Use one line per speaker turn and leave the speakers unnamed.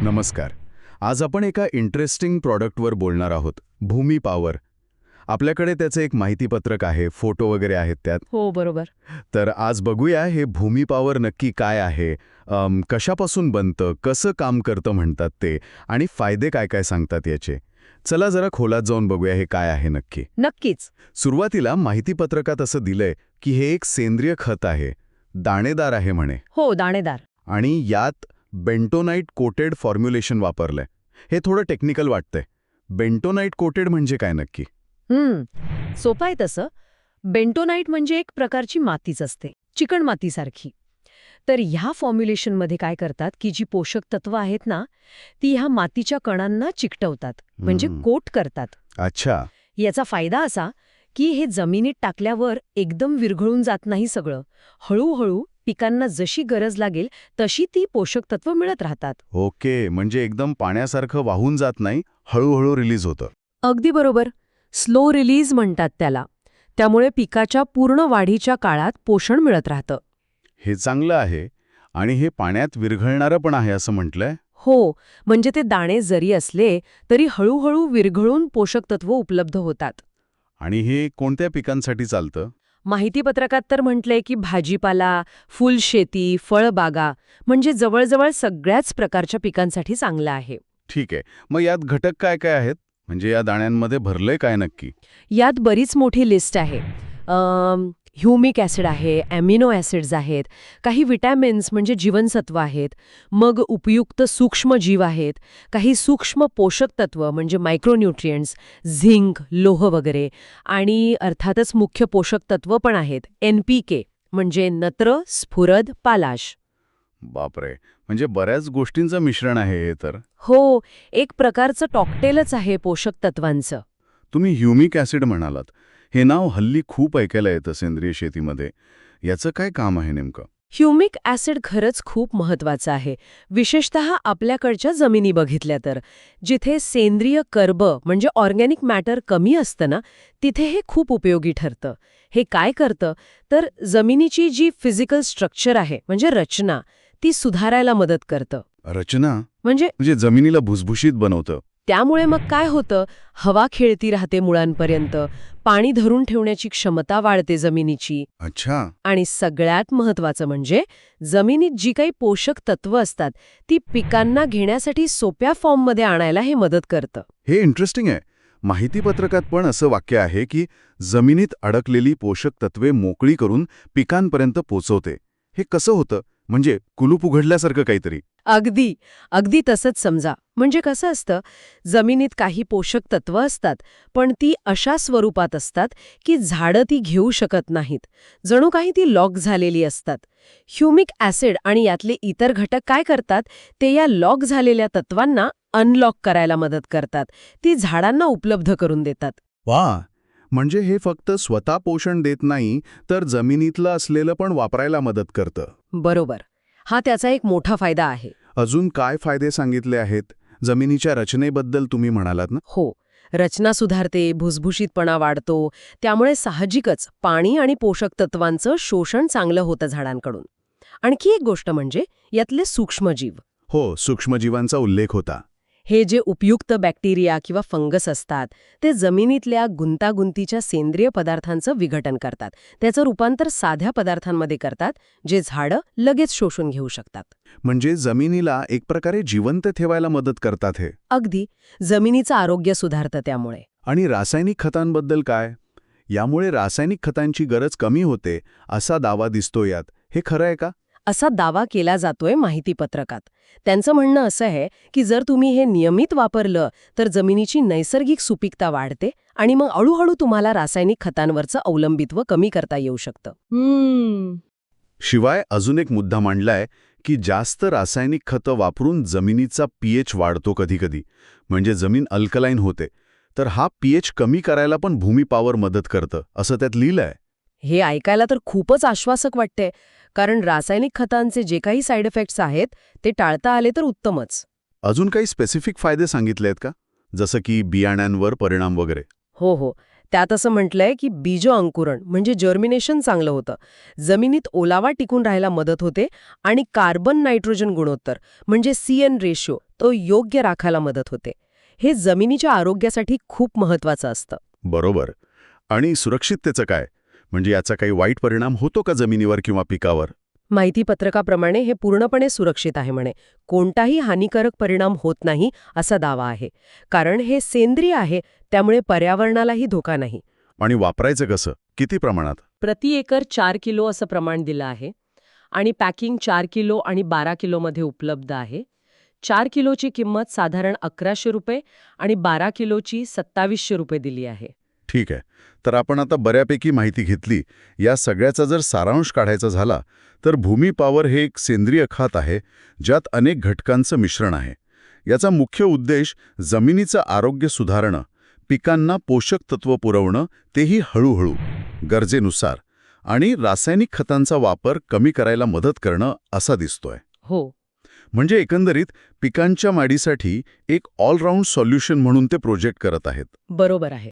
नमस्कार. आज आपण एका इंटरेस्टिंग प्रॉडक्टवर बोलणार आहोत, भूमी पॉवर. आपल्याकडे त्याचं एक माहितीपत्रक आहे, फोटो वगैरे आहेत त्यात.
हो, बरोबर.
तर आज बघूया हे भूमी पॉवर नक्की काय आहे, कशापासून बनतं, कसं काम करतं म्हणतात ते, आणि फायदे काय काय सांगतात याचे. चला जरा खोलात जाऊन बघूया हे काय आहे नक्की.
नक्कीच.
सुरुवातीला माहितीपत्रकात असं दिलंय की हे एक सेंद्रिय खत आहे, दाणेदार आहे म्हणे,
हो, दाणेदार.
आणि यात बेंटोनाइट कोटेड फॉर्म्युलेशन वापरलंय. हे थोडं टेक्निकल वाटतंय. बेंटोनाइट कोटेड म्हणजे काय नक्की?
सोपं आहे तसं. बेंटोनाइट म्हणजे एक प्रकारची मातीच असते, चिकण मातीसारखी. तर ह्या फॉर्म्युलेशनमध्ये काय करतात की जी पोषक तत्व आहेत ना, ती ह्या मातीच्या कणांना चिकटवतात, म्हणजे कोट करतात.
अच्छा.
याचा फायदा असा की हे जमिनीत टाकल्यावर एकदम विरघळून जात नाही सगळं. हळूहळू पिकांना जशी गरज लागेल तशी ती पोषक तत्व मिळत राहतात.
ओके, म्हणजे एकदम पाण्यासारखं वाहून जात नाही, हळूहळू रिलीज होतं.
अगदी बरोबर. स्लो रिलीज म्हणतात त्याला. त्यामुळे पिकाच्या पूर्ण वाढीच्या काळात पोषण मिळत राहतं.
हे चांगलं आहे. आणि हे पाण्यात विरघळणारं पण आहे असं म्हटलंय.
हो, म्हणजे ते दाणे जरी असले तरी हळूहळू विरघळून पोषक तत्व उपलब्ध होतात.
आणि हे कोणत्या पिकांसाठी चालतं?
माहितीपत्रकात तर म्हटलंय की भाजीपाला, फुलशेती, फळबागा म्हणजे जवळजवळ सगळ्याच प्रकारच्या पिकांसाठी चांगलं आहे.
ठीक आहे. मग यात घटक काय काय आहेत? म्हणजे या दाण्यांमध्ये भरलंय काय नक्की?
यात बरीच मोठी लिस्ट आहे. ह्युमिक ॲसिड आहे, ॲमिनो ॲसिड्स आहेत, काही विटॅमिन्स म्हणजे जीवनसत्व आहेत, मग उपयुक्त सूक्ष्म जीव आहेत, काही सूक्ष्म पोषक तत्व म्हणजे मायक्रोन्यूट्रिएंट्स, झिंक, लोह वगैरे, आणि अर्थातच मुख्य पोषक तत्व पण आहेत, NPK म्हणजे नत्र, स्फुरद, पालाश.
बापरे, म्हणजे बऱ्याच गोष्टींचं मिश्रण आहे हे तर.
हो, एक प्रकारचं कॉकटेलच आहे पोषक तत्वांचं.
तुम्ही ह्युमिक ॲसिड म्हणालात. हे नाव हल्ली खूप ऐकायला येतं सेंद्रिय शेतीमध्ये. याचं काय काम आहे नेमकं?
ह्युमिक ॲसिड खरंच खूप महत्वाचं आहे, विशेषतः आपल्याकडच्या जमिनी बघितल्या तर. जिथे सेंद्रिय कर्ब म्हणजे ऑर्गॅनिक मॅटर कमी असतं ना, तिथे हे खूप उपयोगी ठरतं. हे काय करतं तर जमिनीची जी फिजिकल स्ट्रक्चर आहे म्हणजे रचना, ती सुधारायला मदत करतं.
रचना
म्हणजे
जमिनीला भुसभुशीत बनवतं.
त्यामुळे मग काय होतं, हवा खेळती राहते मुळांपर्यंत, पाणी धरून ठेवण्याची क्षमता वाढते जमिनीची.
अच्छा.
आणि सगळ्यात महत्वाचं म्हणजे जमिनीत जी काही पोषक तत्व असतात ती पिकांना घेण्यासाठी सोप्या फॉर्ममध्ये आणायला हे मदत करतं.
हे इंटरेस्टिंग आहे. माहितीपत्रकात पण असं वाक्य आहे की जमिनीत अडकलेली पोषक तत्वे मोकळी करून पिकांपर्यंत पोचवते. हे कसं होतं? म्हणजे कुलूप उघडल्यासारखं काहीतरी.
अगदी अगदी तसंच समजा. म्हणजे कसं असतं, जमिनीत काही पोषक तत्व असतात पण ती अशा स्वरूपात असतात की झाडं ती घेऊ शकत नाहीत, जणू काही ती लॉक झालेली असतात. ह्युमिक ॲसिड आणि यातले इतर घटक काय करतात, ते या लॉक झालेल्या तत्वांना अनलॉक करायला मदत करतात, ती झाडांना उपलब्ध करून देतात.
वा, म्हणजे हे फक्त स्वतः पोषण देत नाही तर जमिनीतलं असलेलं पण वापरायला मदत करतं.
बरोबर. हा त्याचा एक मोठा फायदा आहे.
अजून काय फायदे सांगितले आहेत? जमिनीच्या रचनेबद्दल तुम्ही म्हणालात ना?
हो, रचना सुधारते, भुसभुशीतपणा वाढतो, त्यामुळे साहजिकच पाणी आणि पोषक तत्वांचं शोषण चांगलं होतं झाडांकडून. आणखी एक गोष्ट म्हणजे यातले सूक्ष्मजीव.
हो, सूक्ष्मजीवांचा उल्लेख होता.
हे जे उपयुक्त बॅक्टेरिया किंवा फंगस असतात ते जमिनीतल्या गुंतागुंतीच्या सेंद्रिय पदार्थांचं विघटन करतात, त्याचं रूपांतर साध्या पदार्थांमध्ये करतात, जे झाडं लगेच शोषून घेऊ शकतात.
म्हणजे जमिनीला एक प्रकारे जिवंत ठेवायला मदत करतात हे.
अगदी, जमिनीचं आरोग्य सुधारतं त्यामुळे.
आणि रासायनिक खतांबद्दल काय? यामुळे रासायनिक खतांची गरज कमी होते असा दावा दिसतो यात. हे खरं आहे का?
असा दावा केला जातोय माहितीपत्रकात. त्यांचं म्हणणं असं आहे की जर तुम्ही हे नियमित वापरलं तर जमिनीची नैसर्गिक सुपीकता वाढते आणि मग हळूहळू तुम्हाला रासायनिक खतांवरचं अवलंबित्व कमी करता येऊ शकतं.
शिवाय अजून एक मुद्दा मांडलाय की जास्त रासायनिक खतं वापरून जमिनीचा pH वाढतो कधीकधी, म्हणजे जमीन अल्कलाईन होते. तर हा pH कमी करायला पण भूमी पॉवर मदत करतं असं त्यात लिहिलंय.
हे ऐकायला तर खूपच आश्वासक वाटते, कारण रासायनिक खतांचे जे काही साईड इफेक्ट्स आहेत ते टाळता आले तर उत्तमच.
अजून काही स्पेसिफिक फायदे सांगितले आहेत का? जसं की बियाण्यांवर परिणाम वगैरे?
हो, त्यात असं म्हटलंय की बीज अंकुरण म्हणजे जर्मिनेशन चांगलं होतं, जमिनीत ओलावा टिकून राहायला मदत होते आणि कार्बन नायट्रोजन गुणोत्तर म्हणजे CN रेशो तो योग्य राखायला मदत होते. हे जमिनीच्या आरोग्यासाठी खूप महत्वाचं असतं.
बरोबर. आणि सुरक्षिततेचं काय? म्हणजे याचा काही वाईट परिणाम होतो का जमिनीवर किंवा पिकावर?
माहिती पत्रकाप्रमाणे हे पूर्णपणे सुरक्षित आहे म्हणे. कोणताही हानिकारक परिणाम होत नाही असा दावा आहे. कारण हे सेंद्रिय आहे, त्यामुळे पर्यावरणालाही धोका नाही.
आणि वापरायचं कसं? किती प्रमाणात?
प्रति एकर 4 किलो असं प्रमाण दिलं आहे आणि पॅकिंग 4 किलो आणि 12 किलोमध्ये उपलब्ध आहे. 4 किलोची किंमत साधारण 1100 रुपये आणि 12 किलोची 2700 रुपये दिली आहे.
ठीक आहे. तर आपण आता बऱ्यापैकी माहिती घेतली. या सगळ्याचा जर सारांश काढायचा झाला तर भूमी पॉवर हे एक सेंद्रिय खत आहे, ज्यात अनेक घटकांचं मिश्रण आहे. याचा मुख्य उद्देश जमिनीचं आरोग्य सुधारणं, पिकांना पोषक तत्व पुरवणं, तेही हळूहळू, गरजेनुसार, आणि रासायनिक खतांचा वापर कमी करायला मदत करणं असा दिसतोय.
हो.
म्हणजे एकंदरीत पिकांच्या वाढीसाठी एक ऑलराऊंड सॉल्युशन म्हणून ते प्रोजेक्ट करत आहेत.
बरोबर आहे.